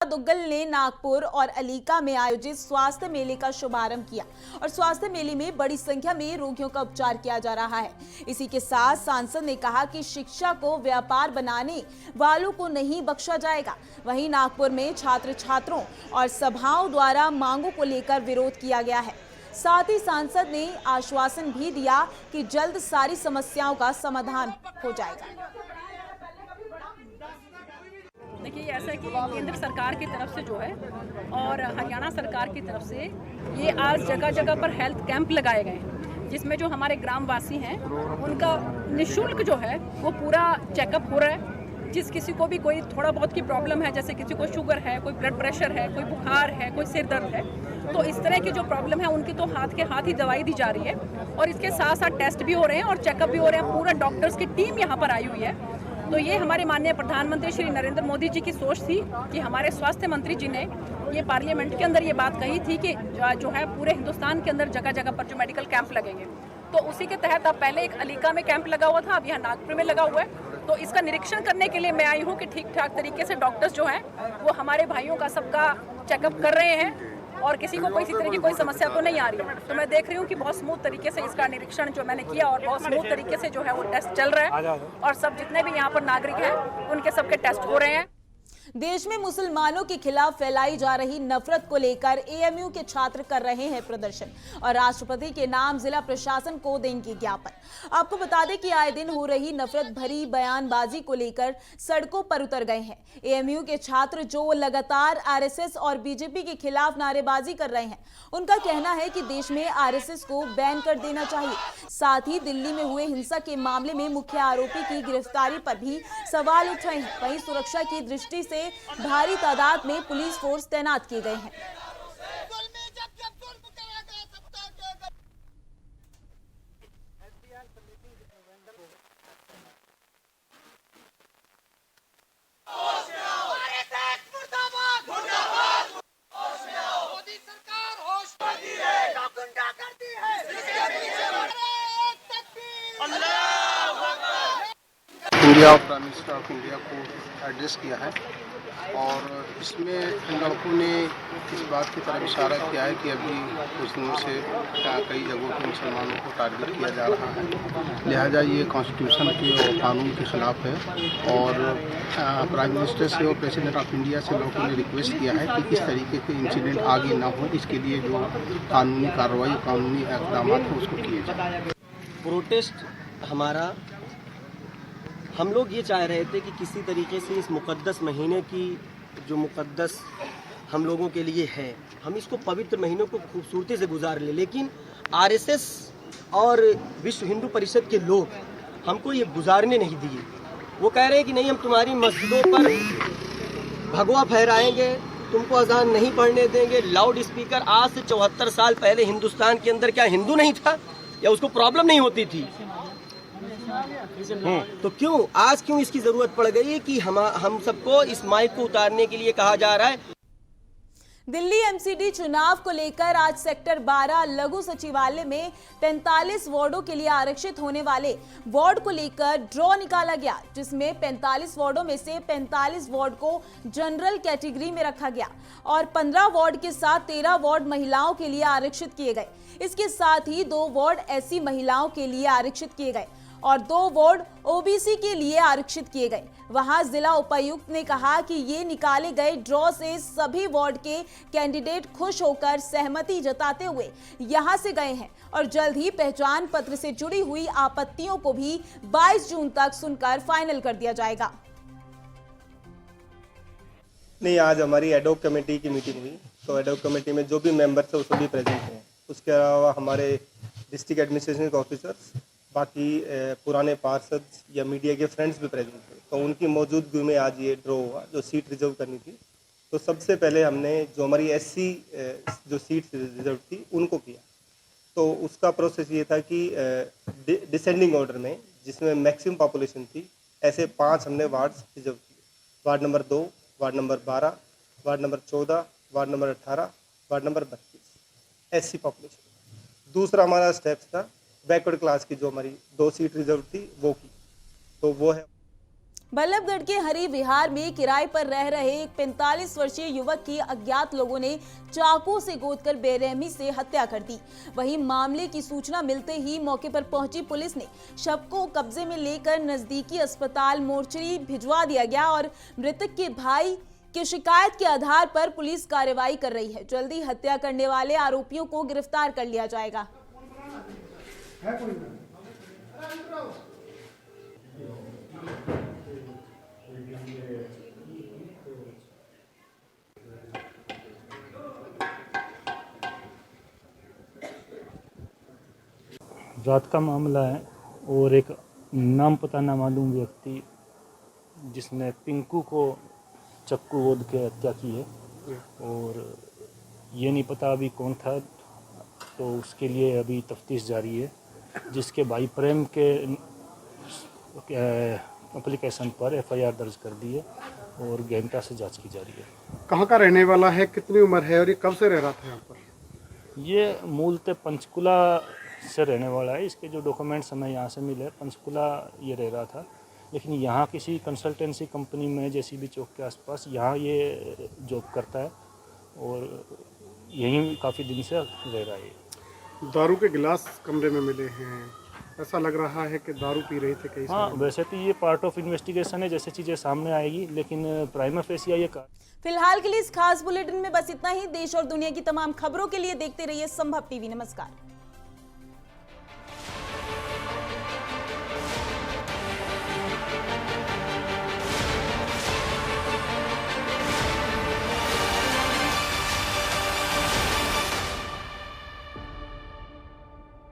दुग्गल ने नागपुर और अलीका में आयोजित स्वास्थ्य मेले का शुभारंभ किया और स्वास्थ्य मेले में बड़ी संख्या में रोगियों का उपचार किया जा रहा है। इसी के साथ सांसद ने कहा कि शिक्षा को व्यापार बनाने वालों को नहीं बख्शा जाएगा। वहीं नागपुर में छात्र छात्रों और सभाओं द्वारा मांगों को लेकर विरोध किया गया है। साथ ही सांसद ने आश्वासन भी दिया कि जल्द सारी समस्याओं का समाधान हो जाएगा। देखिए, ऐसा है कि केंद्र सरकार की तरफ से जो है और हरियाणा सरकार की तरफ से ये आज जगह जगह पर हेल्थ कैंप लगाए गए हैं, जिसमें जो हमारे ग्रामवासी हैं उनका निःशुल्क जो है वो पूरा चेकअप हो रहा है। जिस किसी को भी कोई थोड़ा बहुत की प्रॉब्लम है, जैसे किसी को शुगर है, कोई ब्लड प्रेशर है, कोई बुखार है, कोई सिर दर्द है, तो इस तरह की जो प्रॉब्लम है उनकी तो हाथ के हाथ ही दवाई दी जा रही है और इसके साथ साथ टेस्ट भी हो रहे हैं और चेकअप भी हो रहे हैं। पूरा डॉक्टर्स की टीम यहाँ पर आई हुई है। तो ये हमारे माननीय प्रधानमंत्री श्री नरेंद्र मोदी जी की सोच थी कि हमारे स्वास्थ्य मंत्री जी ने ये पार्लियामेंट के अंदर ये बात कही थी कि जो है पूरे हिंदुस्तान के अंदर जगह जगह पर जो मेडिकल कैंप लगेंगे, तो उसी के तहत अब पहले एक अलीका में कैंप लगा हुआ था, अब यहाँ नागपुर में लगा हुआ है। तो इसका निरीक्षण करने के लिए मैं आई हूँ कि ठीक ठाक तरीके से डॉक्टर्स जो हैं वो हमारे भाइयों का सबका चेकअप कर रहे हैं और किसी को कोई इसी तरह की कोई समस्या तो नहीं आ रही है। तो मैं देख रही हूँ कि बहुत स्मूथ तरीके से इसका निरीक्षण जो मैंने किया और बहुत स्मूथ तरीके से जो है वो टेस्ट चल रहा है और सब जितने भी यहाँ पर नागरिक हैं उनके सबके टेस्ट हो रहे हैं। देश में मुसलमानों के खिलाफ फैलाई जा रही नफरत को लेकर एएमयू के छात्र कर रहे हैं प्रदर्शन और राष्ट्रपति के नाम जिला प्रशासन को देंगे ज्ञापन। आपको बता दें कि आए दिन हो रही नफरत भरी बयानबाजी को लेकर सड़कों पर उतर गए हैं। एएमयू के छात्र जो लगातार आरएसएस और बीजेपी के खिलाफ नारेबाजी कर रहे हैं, उनका कहना है कि देश में आरएसएस को बैन कर देना चाहिए। साथ ही दिल्ली में हुए हिंसा के मामले में मुख्य आरोपी की गिरफ्तारी पर भी सवाल उठ रहे हैं। वहीं सुरक्षा की दृष्टि से भारी तादाद में पुलिस फोर्स तैनात किए गए हैं। इंडिया और प्राइम मिनिस्टर ऑफ इंडिया को एड्रेस किया है और इसमें इन लड़कों ने इस बात की तरफ इशारा किया है कि अभी कुछ दिनों से कई जगहों पर मुसलमानों को टारगेट किया जा रहा है, लिहाजा ये कॉन्स्टिट्यूशन के और कानून के खिलाफ है और प्राइम मिनिस्टर से और प्रेसिडेंट ऑफ इंडिया से लोगों ने रिक्वेस्ट किया है कि इस तरीके के इंसिडेंट आगे ना हो, इसके लिए जो कानूनी कार्रवाई, कानूनी इक़दाम हैं उसको किए जाए। प्रोटेस्ट हमारा, हम लोग ये चाह रहे थे कि किसी तरीके से इस मुक़द्दस महीने की जो मुक़द्दस हम लोगों के लिए है, हम इसको पवित्र महीनों को खूबसूरती से गुजार ले, लेकिन आरएसएस और विश्व हिंदू परिषद के लोग हमको ये गुजारने नहीं दिए। वो कह रहे हैं कि नहीं, हम तुम्हारी मस्जिदों पर भगवा फहराएंगे, तुमको अजान नहीं पढ़ने देंगे। लाउड स्पीकर आज से 74 साल पहले हिंदुस्तान के अंदर क्या हिंदू नहीं था या उसको प्रॉब्लम नहीं होती थी? तो आज क्यों इसकी जरूरत पड़ गई है कि हम सबको इस माइक को उतारने के लिए कहा जा रहा है? दिल्ली एमसीडी चुनाव को लेकर आज सेक्टर 12 लघु सचिवालय में 45 वार्डों के लिए आरक्षित होने वाले वार्ड को लेकर ड्रॉ निकाला गया, जिसमें 45 वार्डों में से 45 वार्ड को जनरल कैटेगरी में रखा गया और 15 वार्ड के साथ 13 वार्ड महिलाओं के लिए आरक्षित किए गए। इसके साथ ही 2 वार्ड ऐसी महिलाओं के लिए आरक्षित किए गए और 2 वार्ड ओबीसी के लिए आरक्षित किए गए। वहां जिला उपायुक्त ने कहा कि ये निकाले गए ड्रॉ से सभी वार्ड के कैंडिडेट खुश होकर सहमति जताते हुए यहां से गए हैं और जल्द ही पहचान पत्र से जुड़ी हुई आपत्तियों को भी 22 जून तक सुनकर फाइनल कर दिया जाएगा। नहीं, आज हमारी एडॉक कमेटी की मीटिंग हुई, तो एडॉक कमेटी में जो भी मेंबर्स है वो सभी प्रेजेंट हैं। उसके अलावा हमारे डिस्ट्रिक्ट एडमिनिस्ट्रेशन के ऑफिसर्स, बाकी पुराने पार्षद या मीडिया के फ्रेंड्स भी प्रेजेंट थे, तो उनकी मौजूदगी में आज ये ड्रॉ हुआ जो सीट रिजर्व करनी थी। तो सबसे पहले हमने जो हमारी एससी जो सीट रिजर्व थी उनको किया। तो उसका प्रोसेस ये था कि डिसेंडिंग ऑर्डर में, जिसमें मैक्सिमम पॉपुलेशन थी, ऐसे 5 हमने वार्ड्स रिजर्व किए। Ward number 2, ward number 12, ward number 14, ward number 18, ward number 32 SC population. दूसरा हमारा स्टेप्स था बैकवर्ड क्लास की जो हमारी 2 सीट रिजर्व थी वो की, तो वो है। बल्लभगढ़ के हरि विहार में किराए पर रह रहे एक 45 वर्षीय युवक की अज्ञात लोगों ने चाकू से गोदकर बेरहमी से हत्या कर दी। वहीं मामले की सूचना मिलते ही मौके पर पहुंची पुलिस ने शव को कब्जे में लेकर नजदीकी अस्पताल मोर्चरी भिजवा दिया गया और मृतक के भाई की शिकायत के आधार पर पुलिस कार्रवाई कर रही है। जल्दी हत्या करने वाले आरोपियों को गिरफ्तार कर लिया जाएगा। रात का मामला है और एक नाम पता ना मालूम व्यक्ति जिसने पिंकू को चक्कू वोद के हत्या की है और ये नहीं पता अभी कौन था, तो उसके लिए अभी तफ्तीश जारी है, जिसके भाई प्रेम के एप्लीकेशन पर FIR दर्ज कर दी है और गहनता से जांच की जा रही है। कहाँ का रहने वाला है, कितनी उम्र है और ये कब से रह रहा था यहाँ पर? ये मूलतः पंचकुला से रहने वाला है। इसके जो डॉक्यूमेंट्स हमें यहाँ से मिले, पंचकुला ये रह रहा था, लेकिन यहाँ किसी कंसल्टेंसी कंपनी में JCB चौक के आसपास यहाँ ये जॉब करता है और यहीं काफ़ी दिन से रह रहा है। दारू के गिलास कमरे में मिले हैं, ऐसा लग रहा है कि दारू पी रहे थे कई हाँ, वैसे तो ये पार्ट ऑफ इन्वेस्टिगेशन है, जैसे चीज़ें सामने आएगी, लेकिन प्राइमा फेसिया ये फिलहाल के लिए इस खास बुलेटिन में बस इतना ही। देश और दुनिया की तमाम खबरों के लिए देखते रहिए संभव टीवी। नमस्कार।